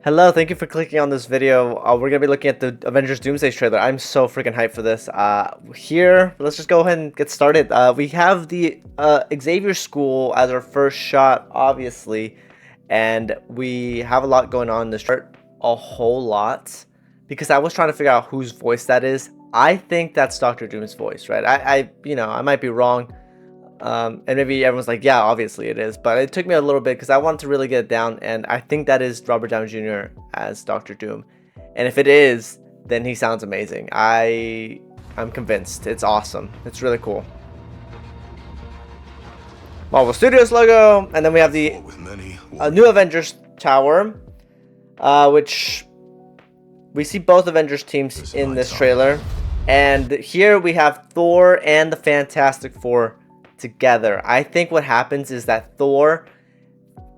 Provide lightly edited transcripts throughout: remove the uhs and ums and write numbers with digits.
Hello, thank you for clicking on this video. We're gonna be looking at the Avengers Doomsday trailer. I'm so freaking hyped for this. Here, let's just go ahead and get started. We have the Xavier School as our first shot, obviously, and we have a lot going on in this trailer. A whole lot, because I was trying to figure out whose voice that is. I think that's Doctor Doom's voice, right? I might be wrong. And maybe everyone's like, yeah, obviously it is. But it took me a little bit because I wanted to really get it down. And I think that is Robert Downey Jr. as Doctor Doom. And if it is, then he sounds amazing. I'm convinced. It's awesome. It's really cool. Marvel Studios logo. And then we have the new Avengers Tower, which we see both Avengers teams in this trailer. And here we have Thor and the Fantastic Four together. I think what happens is that Thor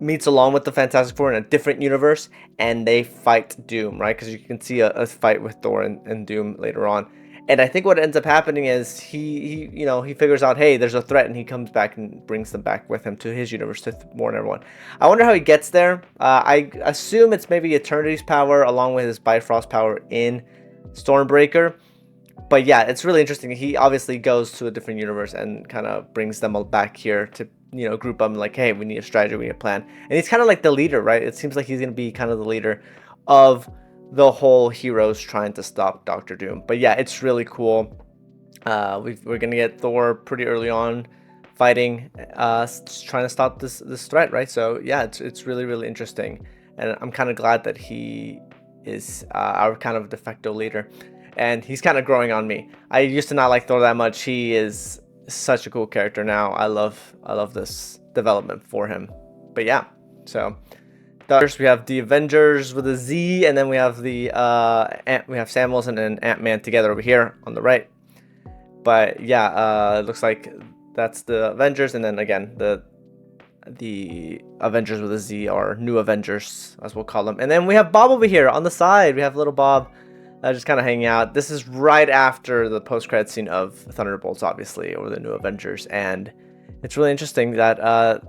meets along with the Fantastic Four in a different universe and they fight Doom, right? Because you can see a fight with Thor and Doom later on. And I think what ends up happening is he figures out, hey, there's a threat, and he comes back and brings them back with him to his universe to warn everyone. I wonder how he gets there. I assume it's maybe Eternity's power along with his Bifrost power in Stormbreaker. But yeah, it's really interesting. He obviously goes to a different universe and kind of brings them all back here to, group them like, hey, we need a strategy, we need a plan. And he's kind of like the leader, right? It seems like he's going to be kind of the leader of the whole heroes trying to stop Doctor Doom. But yeah, it's really cool. We're going to get Thor pretty early on fighting, trying to stop this threat, right? So yeah, it's really, really interesting. And I'm kind of glad that he is our kind of de facto leader. And he's kind of growing on me. I used to not like Thor that much. He is such a cool character now. I love this development for him. But yeah, so first we have the Avengers with a Z, and then we have the we have Sam Wilson and Ant-Man together over here on the right. But yeah, it looks like that's the Avengers, and then again the Avengers with a Z are New Avengers, as we'll call them. And then we have Bob over here on the side. We have little Bob. Just kind of hanging out. This is right after the post-credit scene of Thunderbolts, obviously, or the New Avengers, and it's really interesting that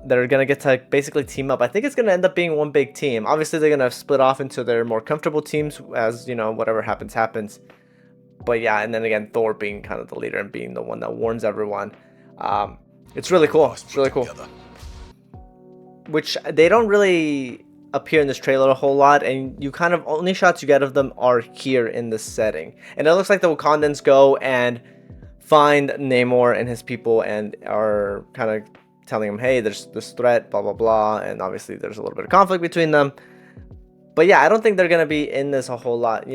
they're gonna get to basically team up. I think it's gonna end up being one big team. Obviously, they're gonna split off into their more comfortable teams, as whatever happens. But yeah, and then again, Thor being kind of the leader and being the one that warns everyone. It's really cool. It's really cool. Which they don't really appear in this trailer a whole lot, and you kind of only shots you get of them are here in this setting. And it looks like the Wakandans go and find Namor and his people and are kind of telling him, hey, there's this threat, blah blah blah, and obviously there's a little bit of conflict between them. But yeah, I don't think they're gonna be in this a whole lot.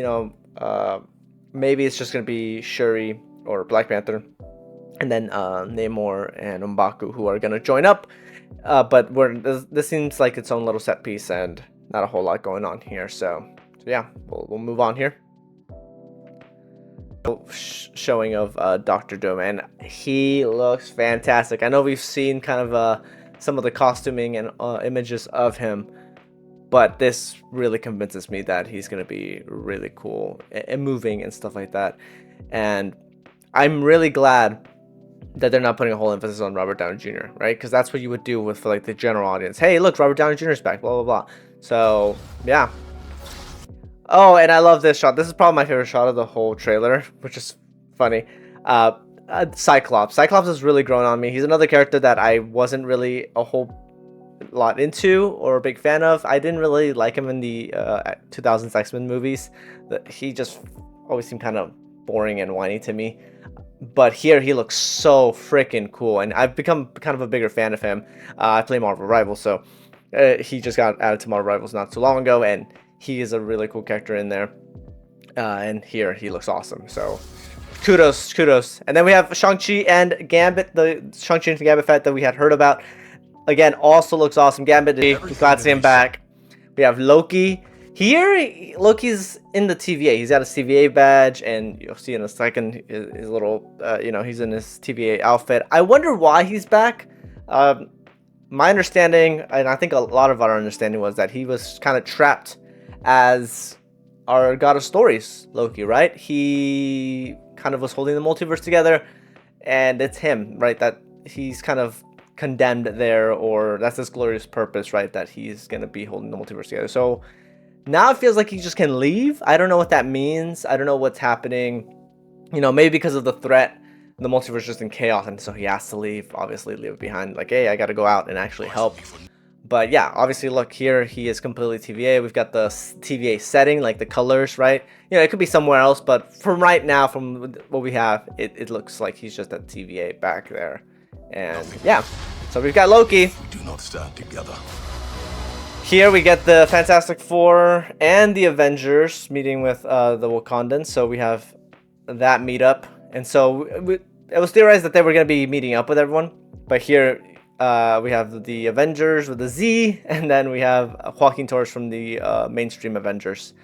Maybe it's just gonna be Shuri or Black Panther, and then Namor and M'Baku, who are gonna join up. But this seems like its own little set piece and not a whole lot going on here. So yeah, we'll move on here. Showing of Doctor Doom, and he looks fantastic. I know we've seen kind of some of the costuming and images of him, but this really convinces me that he's going to be really cool and moving and stuff like that. And I'm really glad that they're not putting a whole emphasis on Robert Downey Jr., right? Because that's what you would do with, for like, the general audience. Hey, look, Robert Downey Jr. is back, blah, blah, blah. So, yeah. Oh, and I love this shot. This is probably my favorite shot of the whole trailer, which is funny. Cyclops. Cyclops has really grown on me. He's another character that I wasn't really a whole lot into or a big fan of. I didn't really like him in the 2000s X-Men movies. He just always seemed kind of boring and whiny to me. But here he looks so freaking cool, and I've become kind of a bigger fan of him. I play Marvel Rivals, so he just got added to Marvel Rivals not too long ago, and he is a really cool character in there. And here he looks awesome, so kudos. And then we have Shang-Chi and Gambit, the Shang-Chi and Gambit fight that we had heard about. Again, also looks awesome. Gambit, glad to see him back. We have Loki. Here, Loki's in the TVA. He's got a TVA badge, and you'll see in a second his little, he's in his TVA outfit. I wonder why he's back. My understanding, and I think a lot of our understanding, was that he was kind of trapped as our God of Stories, Loki, right? He kind of was holding the multiverse together, and it's him, right? That he's kind of condemned there, or that's his glorious purpose, right? That he's going to be holding the multiverse together. So Now it feels like he just can leave. I don't know what that means. I don't know what's happening. You know, maybe because of the threat, the multiverse is just in chaos, and so he has to leave. Obviously, leave it behind. Like, hey, I got to go out and actually help. But yeah, obviously, look here. He is completely TVA. We've got the TVA setting, like the colors, right? You know, it could be somewhere else, but from right now, from what we have, it looks like he's just at TVA back there. And yeah, so we've got Loki. We do not stand together. Here we get the Fantastic Four and the Avengers meeting with the Wakandans. So we have that meetup, and so it was theorized that they were going to be meeting up with everyone. But here we have the Avengers with the Z, and then we have Joaquin Torres from the mainstream Avengers.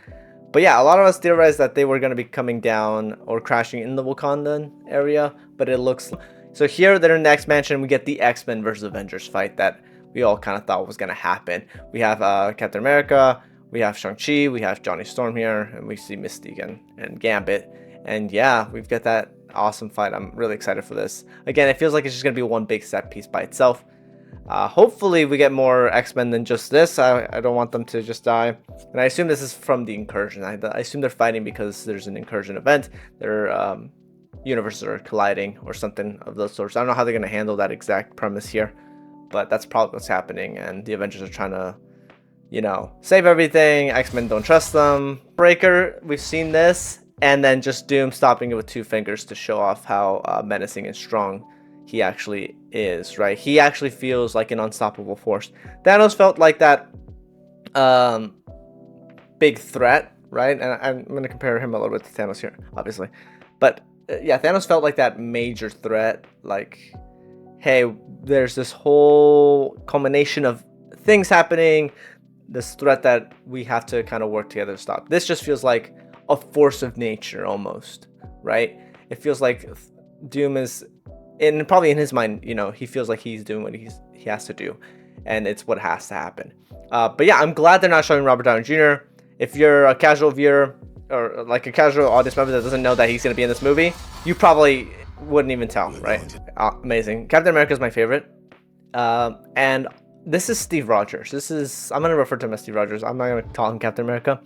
But yeah, a lot of us theorized that they were going to be coming down or crashing in the Wakandan area. But it looks so here they're in the X-Mansion. We get the X-Men versus Avengers fight that we all kind of thought was going to happen. We have Captain America, we have Shang-Chi, we have Johnny Storm here, and we see Mystique and Gambit. And yeah, we've got that awesome fight. I'm really excited for this. Again, it feels like it's just going to be one big set piece by itself. Hopefully we get more X-Men than just this. I don't want them to just die. And I assume this is from the Incursion. I assume they're fighting because there's an Incursion event. Their universes are colliding or something of those sorts. I don't know how they're going to handle that exact premise here. But that's probably what's happening, and the Avengers are trying to, you know, save everything. X-Men don't trust them. Breaker, we've seen this, and then just Doom stopping it with 2 fingers to show off how menacing and strong he actually is, right? He actually feels like an unstoppable force. Thanos felt like that big threat, right? And I'm going to compare him a little bit to Thanos here, obviously. But yeah, Thanos felt like that major threat, like, hey, there's this whole culmination of things happening, this threat that we have to kind of work together to stop. This just feels like a force of nature almost, right? It feels like Doom is, probably in his mind, you know, he feels like he's doing what he has to do, and it's what has to happen. But yeah, I'm glad they're not showing Robert Downey Jr. If you're a casual viewer or like a casual audience member that doesn't know that he's going to be in this movie, you probably wouldn't even tell, right? Amazing. Captain America is my favorite. And this is Steve Rogers. I'm going to refer to him as Steve Rogers. I'm not going to call him Captain America.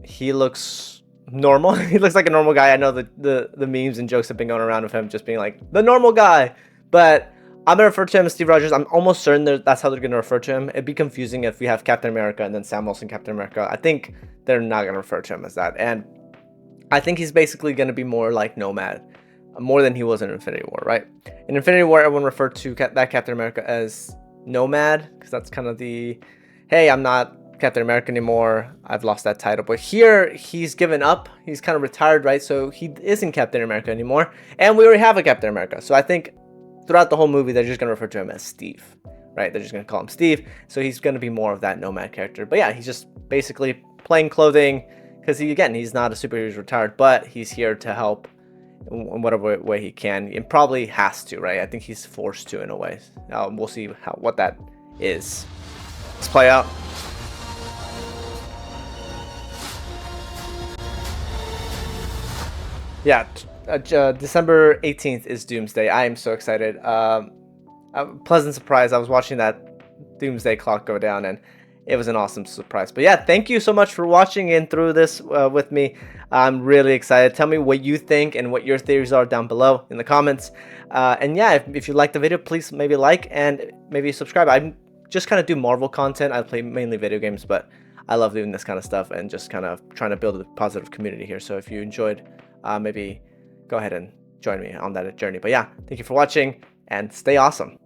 He looks normal. He looks like a normal guy. I know the memes and jokes have been going around of him just being like the normal guy, but I'm going to refer to him as Steve Rogers. I'm almost certain that's how they're going to refer to him. It'd be confusing if we have Captain America and then Sam Wilson Captain America. I think they're not going to refer to him as that. And I think he's basically going to be more like Nomad, more than he was in Infinity War, right? In Infinity War, everyone referred to that Captain America as Nomad, because that's kind of the, hey, I'm not Captain America anymore, I've lost that title. But here, he's given up, he's kind of retired, right? So he isn't Captain America anymore, and we already have a Captain America. So I think throughout the whole movie, they're just going to refer to him as Steve, right? They're just going to call him Steve, so he's going to be more of that Nomad character. But yeah, he's just basically plain clothing, because he's not a superhero, he's retired, but he's here to help in whatever way he can, and probably has to, right? I think he's forced to in a way. We'll see what that is. Let's play out. Yeah, December 18th is Doomsday. I am so excited. A pleasant surprise. I was watching that Doomsday clock go down, and it was an awesome surprise. But yeah, thank you so much for watching and through this with me. I'm really excited. Tell me what you think and what your theories are down below in the comments. And yeah, if you liked the video, please maybe like and maybe subscribe. I just kind of do Marvel content. I play mainly video games, but I love doing this kind of stuff and just kind of trying to build a positive community here. So if you enjoyed, maybe go ahead and join me on that journey. But yeah, thank you for watching and stay awesome.